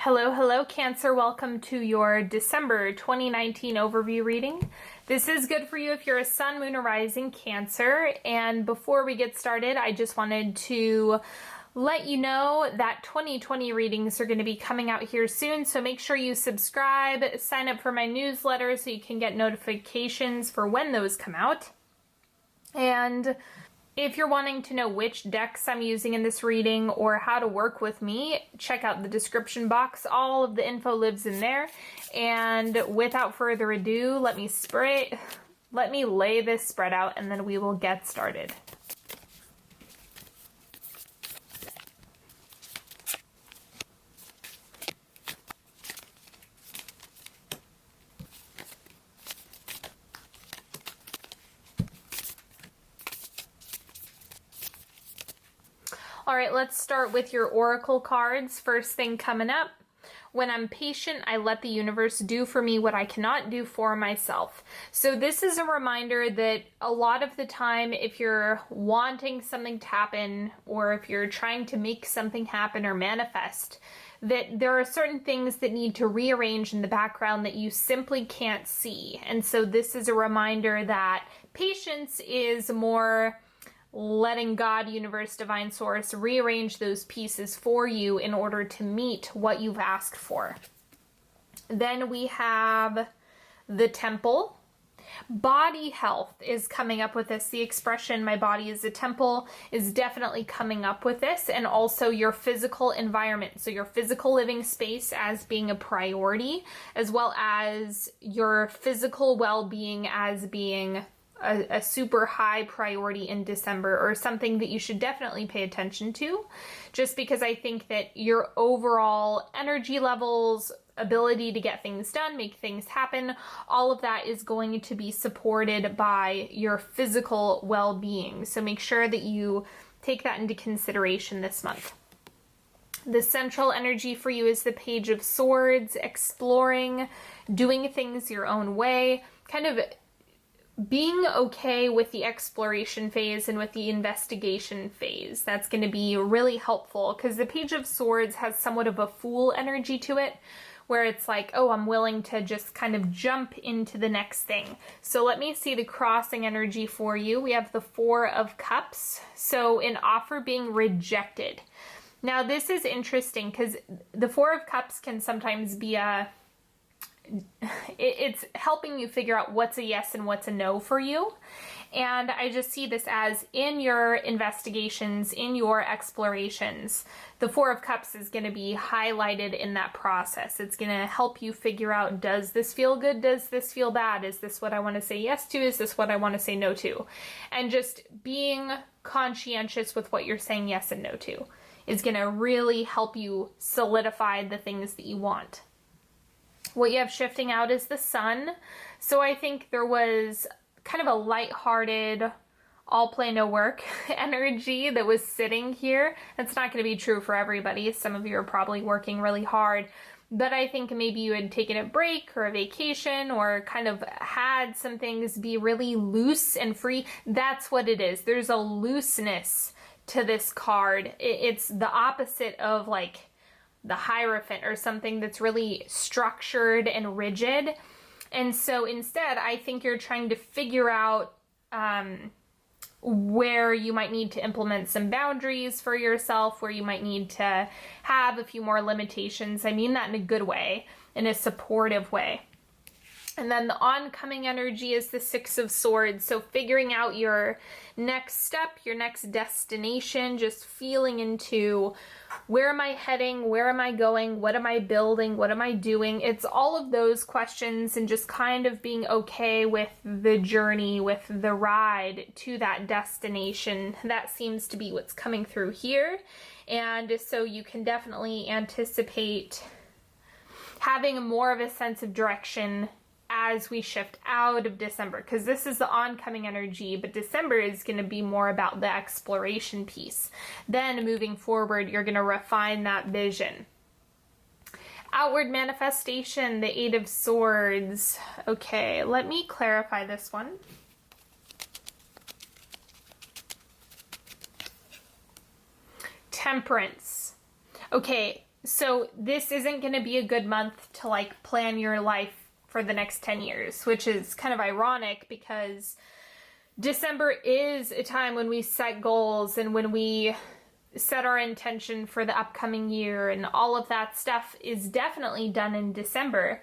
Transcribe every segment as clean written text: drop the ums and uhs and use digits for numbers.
Hello, hello, Cancer. Welcome to your December 2019 overview reading. This is good for you if you're a sun, moon, or rising Cancer. And before we get started, I just wanted to let you know that 2020 readings are going to be coming out here soon. So make sure you subscribe, sign up for my newsletter so you can get notifications for when those come out. And if you're wanting to know which decks I'm using in this reading or how to work with me, check out the description box. All of the info lives in there. And without further ado, let me lay this spread out and then we will get started. All right, let's start with your oracle cards. First thing coming up, when I'm patient, I let the universe do for me what I cannot do for myself. So this is a reminder that a lot of the time, if you're wanting something to happen, or if you're trying to make something happen or manifest, that there are certain things that need to rearrange in the background that you simply can't see. And so this is a reminder that patience is more letting God, universe, divine source rearrange those pieces for you in order to meet what you've asked for. Then we have the temple. Body health is coming up with this. The expression, my body is a temple, is definitely coming up with this. And also your physical environment. So your physical living space as being a priority, as well as your physical well-being as being a super high priority in December, or something that you should definitely pay attention to, just because I think that your overall energy levels, ability to get things done, make things happen, all of that is going to be supported by your physical well-being. So make sure that you take that into consideration this month. The central energy for you is the Page of Swords, exploring, doing things your own way, kind of being okay with the exploration phase and with the investigation phase. That's going to be really helpful because the Page of Swords has somewhat of a fool energy to it, where it's like, oh, I'm willing to just kind of jump into the next thing. So let me see the crossing energy for you. We have the Four of Cups. So an offer being rejected. Now this is interesting because the Four of Cups can sometimes be it's helping you figure out what's a yes and what's a no for you. And I just see this as in your investigations, in your explorations, the Four of Cups is going to be highlighted in that process. It's going to help you figure out, does this feel good? Does this feel bad? Is this what I want to say yes to? Is this what I want to say no to? And just being conscientious with what you're saying yes and no to is going to really help you solidify the things that you want. What you have shifting out is the Sun. So I think there was kind of a lighthearted, all play no work energy that was sitting here. That's not going to be true for everybody. Some of you are probably working really hard, but I think maybe you had taken a break or a vacation or kind of had some things be really loose and free. That's what it is. There's a looseness to this card. It's the opposite of like the Hierophant or something that's really structured and rigid. And so instead, I think you're trying to figure out where you might need to implement some boundaries for yourself, where you might need to have a few more limitations. I mean that in a good way, in a supportive way. And then the oncoming energy is the Six of Swords. So figuring out your next step, your next destination, just feeling into where am I heading? Where am I going? What am I building? What am I doing? It's all of those questions and just kind of being okay with the journey, with the ride to that destination. That seems to be what's coming through here. And so you can definitely anticipate having more of a sense of direction as we shift out of December, because this is the oncoming energy, but December is going to be more about the exploration piece. Then moving forward, you're going to refine that vision. Outward manifestation, the Eight of Swords. Okay, let me clarify this one. Temperance. Okay, So this isn't going to be a good month to like plan your life for the next 10 years, which is kind of ironic because December is a time when we set goals and when we set our intention for the upcoming year, and all of that stuff is definitely done in December.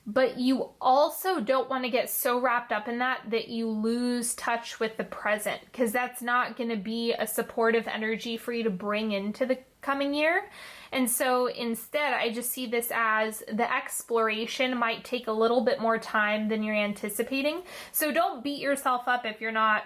But you also don't want to get so wrapped up in that you lose touch with the present, because that's not going to be a supportive energy for you to bring into the coming year. And so instead, I just see this as the exploration might take a little bit more time than you're anticipating. So don't beat yourself up if you're not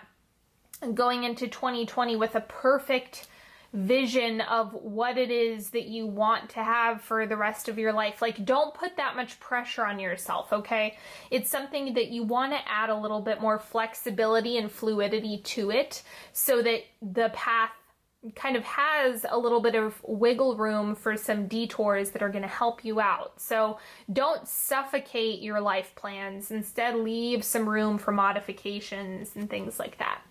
going into 2020 with a perfect vision of what it is that you want to have for the rest of your life. Like, don't put that much pressure on yourself, okay? It's something that you want to add a little bit more flexibility and fluidity to it so that the path kind of has a little bit of wiggle room for some detours that are going to help you out. So don't suffocate your life plans. Instead, leave some room for modifications and things like that.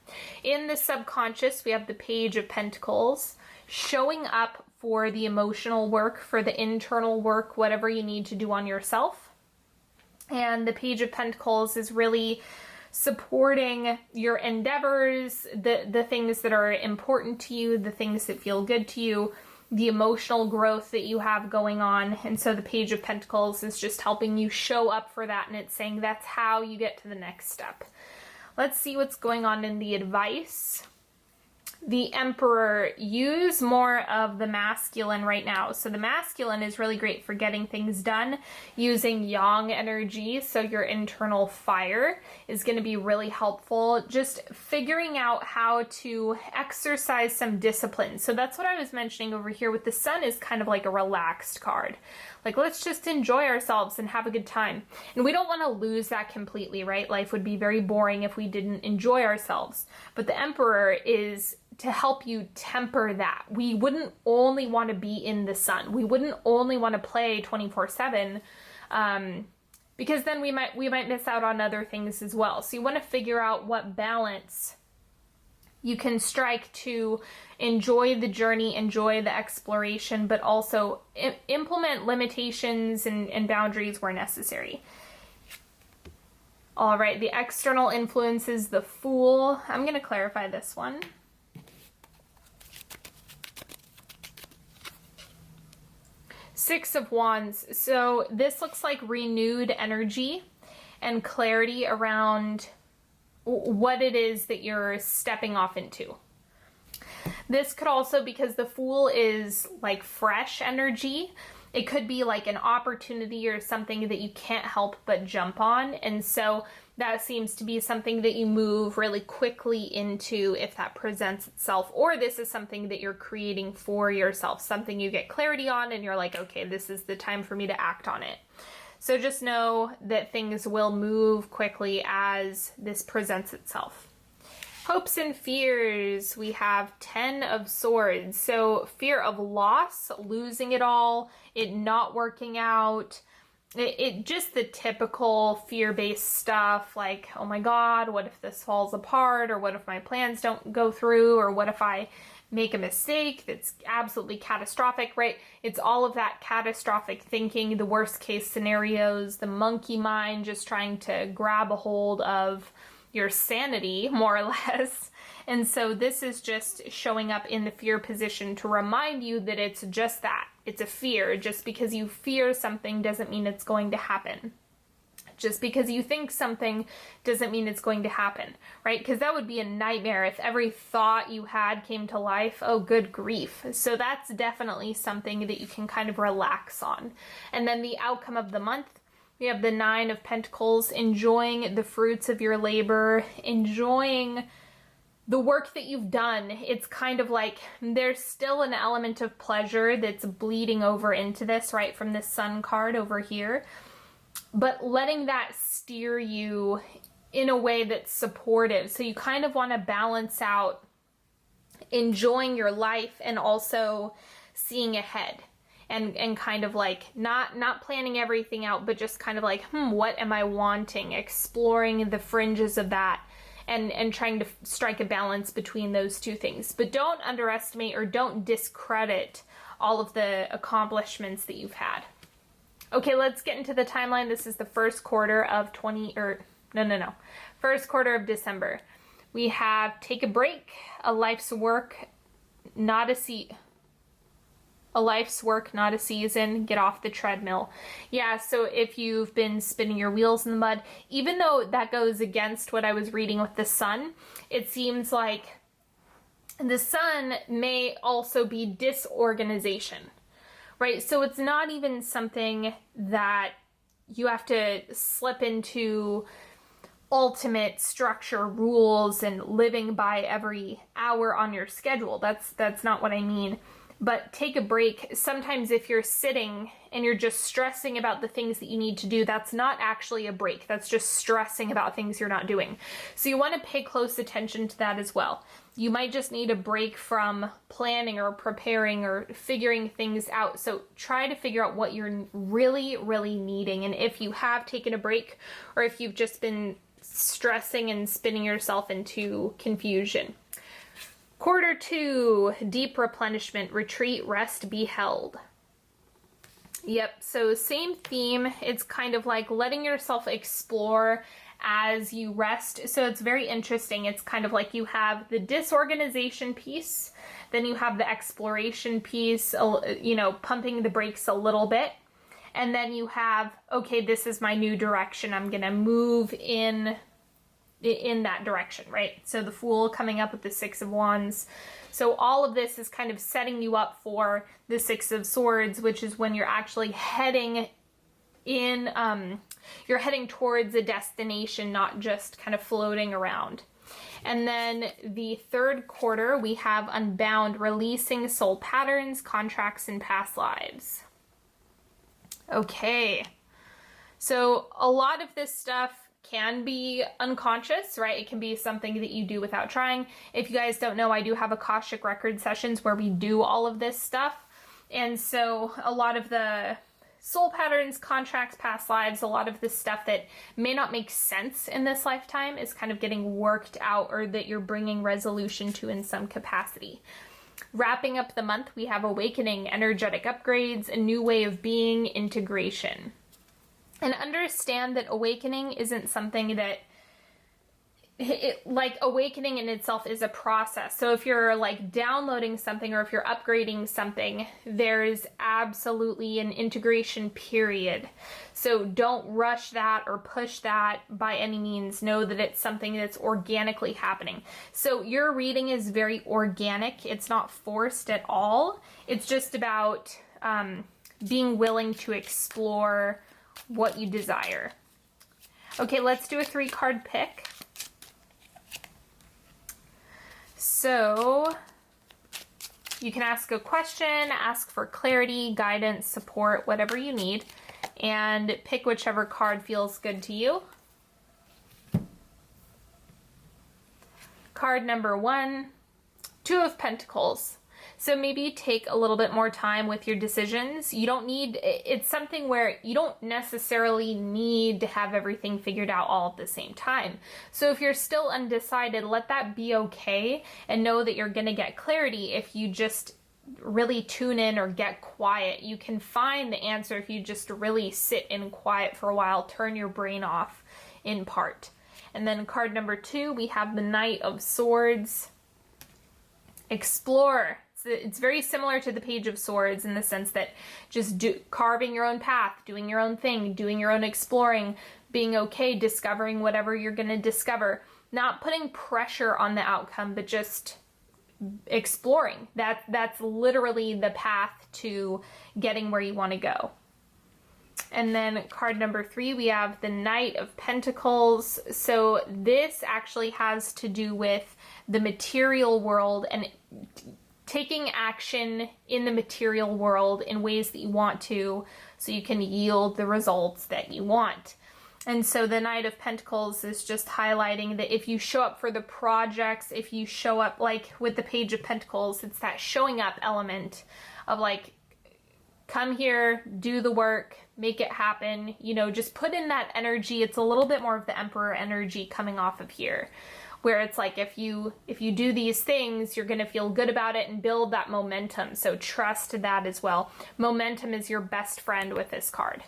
In the subconscious, we have the Page of Pentacles showing up for the emotional work, for the internal work, whatever you need to do on yourself. And the Page of Pentacles is really supporting your endeavors, the things that are important to you, the things that feel good to you, the emotional growth that you have going on. And so the Page of Pentacles is just helping you show up for that, and it's saying that's how you get to the next step. Let's see what's going on in the advice. The Emperor, use more of the masculine right now. So the masculine is really great for getting things done using yang energy. So your internal fire is going to be really helpful. Just figuring out how to exercise some discipline. So that's what I was mentioning over here with the Sun, is kind of like a relaxed card. Like, let's just enjoy ourselves and have a good time. And we don't want to lose that completely, right? Life would be very boring if we didn't enjoy ourselves. But the Emperor is to help you temper that. We wouldn't only want to be in the Sun. We wouldn't only want to play 24/7, because then we might miss out on other things as well. So you want to figure out what balance you can strike to enjoy the journey, enjoy the exploration, but also implement limitations and boundaries where necessary. All right, the external influences, the Fool. I'm going to clarify this one. Six of Wands. So this looks like renewed energy and clarity around what it is that you're stepping off into. This could also, because the Fool is like fresh energy, it could be like an opportunity or something that you can't help but jump on. And so that seems to be something that you move really quickly into if that presents itself. Or this is something that you're creating for yourself, something you get clarity on and you're like, okay, this is the time for me to act on it. So just know that things will move quickly as this presents itself. Hopes and fears, we have 10 of Swords. So fear of loss, losing it all, it not working out, it just the typical fear-based stuff like, oh my God, what if this falls apart? Or what if my plans don't go through? Or what if I make a mistake that's absolutely catastrophic, right? It's all of that catastrophic thinking, the worst case scenarios, the monkey mind just trying to grab a hold of your sanity, more or less. And so this is just showing up in the fear position to remind you that it's just that. It's a fear. Just because you fear something doesn't mean it's going to happen. Just because you think something doesn't mean it's going to happen, right? Because that would be a nightmare if every thought you had came to life. Oh, good grief. So that's definitely something that you can kind of relax on. And then the outcome of the month, we have the 9 of Pentacles, enjoying the fruits of your labor, enjoying the work that you've done. It's kind of like there's still an element of pleasure that's bleeding over into this, right, from this Sun card over here. But letting that steer you in a way that's supportive. So you kind of want to balance out enjoying your life and also seeing ahead. And kind of like not planning everything out, but just kind of like, what am I wanting? Exploring the fringes of that and trying to strike a balance between those two things. But don't underestimate or don't discredit all of the accomplishments that you've had. Okay, let's get into the timeline. This is the first quarter of first quarter of December. We have take a break, a life's work, not a season, get off the treadmill. Yeah, so if you've been spinning your wheels in the mud, even though that goes against what I was reading with the sun, it seems like the sun may also be disorganization, right? So it's not even something that you have to slip into ultimate structure, rules, and living by every hour on your schedule. That's not what I mean. But take a break. Sometimes if you're sitting and you're just stressing about the things that you need to do, that's not actually a break. That's just stressing about things you're not doing. So you want to pay close attention to that as well. You might just need a break from planning or preparing or figuring things out. So try to figure out what you're really, really needing. And if you have taken a break, or if you've just been stressing and spinning yourself into confusion. Quarter 2, deep replenishment, retreat, rest, be held. Yep, so same theme. It's kind of like letting yourself explore as you rest. So it's very interesting. It's kind of like you have the disorganization piece, then you have the exploration piece, pumping the brakes a little bit. And then you have, okay, this is my new direction. I'm going to move in that direction, right? So the Fool coming up with the Six of Wands. So all of this is kind of setting you up for the Six of Swords, which is when you're actually heading in, you're heading towards a destination, not just kind of floating around. And then the third quarter, we have Unbound, releasing soul patterns, contracts, and past lives. Okay, so a lot of this stuff can be unconscious, right? It can be something that you do without trying. If you guys don't know, I do have Akashic Record sessions where we do all of this stuff. And so a lot of the soul patterns, contracts, past lives, a lot of this stuff that may not make sense in this lifetime is kind of getting worked out, or that you're bringing resolution to in some capacity. Wrapping up the month, we have Awakening, energetic upgrades, a new way of being, integration. And understand that awakening isn't something that, awakening in itself is a process. So if you're like downloading something, or if you're upgrading something, there's absolutely an integration period. So don't rush that or push that by any means. Know that it's something that's organically happening. So your reading is very organic. It's not forced at all. It's just about being willing to explore what you desire. Okay, let's do a 3-card pick. So you can ask a question, ask for clarity, guidance, support, whatever you need, and pick whichever card feels good to you. Card number 1, 2 of Pentacles. So maybe take a little bit more time with your decisions. You don't need, it's something where you don't necessarily need to have everything figured out all at the same time. So if you're still undecided, let that be okay, and know that you're going to get clarity if you just really tune in or get quiet. You can find the answer if you just really sit in quiet for a while, turn your brain off in part. And then card number 2, we have the Knight of Swords. Explore. It's very similar to the Page of Swords in the sense that just carving your own path, doing your own thing, doing your own exploring, being okay, discovering whatever you're going to discover, not putting pressure on the outcome, but just exploring. That's literally the path to getting where you want to go. And then card number 3, we have the Knight of Pentacles. So this actually has to do with the material world and taking action in the material world in ways that you want to, so you can yield the results that you want. And so the Knight of Pentacles is just highlighting that if you show up for the projects, if you show up like with the Page of Pentacles, it's that showing up element of like, come here, do the work, make it happen, just put in that energy. It's a little bit more of the Emperor energy coming off of here, where it's like if you do these things, you're going to feel good about it and build that momentum. So trust that as well. Momentum is your best friend with this card.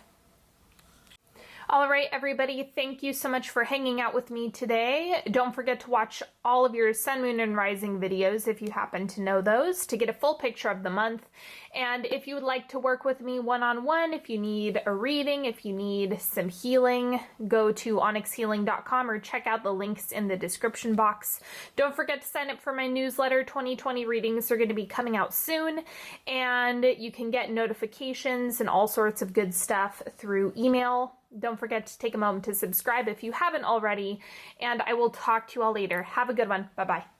All right, everybody, thank you so much for hanging out with me today. Don't forget to watch all of your sun, moon, and rising videos if you happen to know those to get a full picture of the month. And if you would like to work with me one-on-one, if you need a reading, if you need some healing, go to onyxhealing.com or check out the links in the description box. Don't forget to sign up for my newsletter. 2020 readings are going to be coming out soon, and you can get notifications and all sorts of good stuff through email. Don't forget to take a moment to subscribe if you haven't already, and I will talk to you all later. Have a good one. Bye-bye.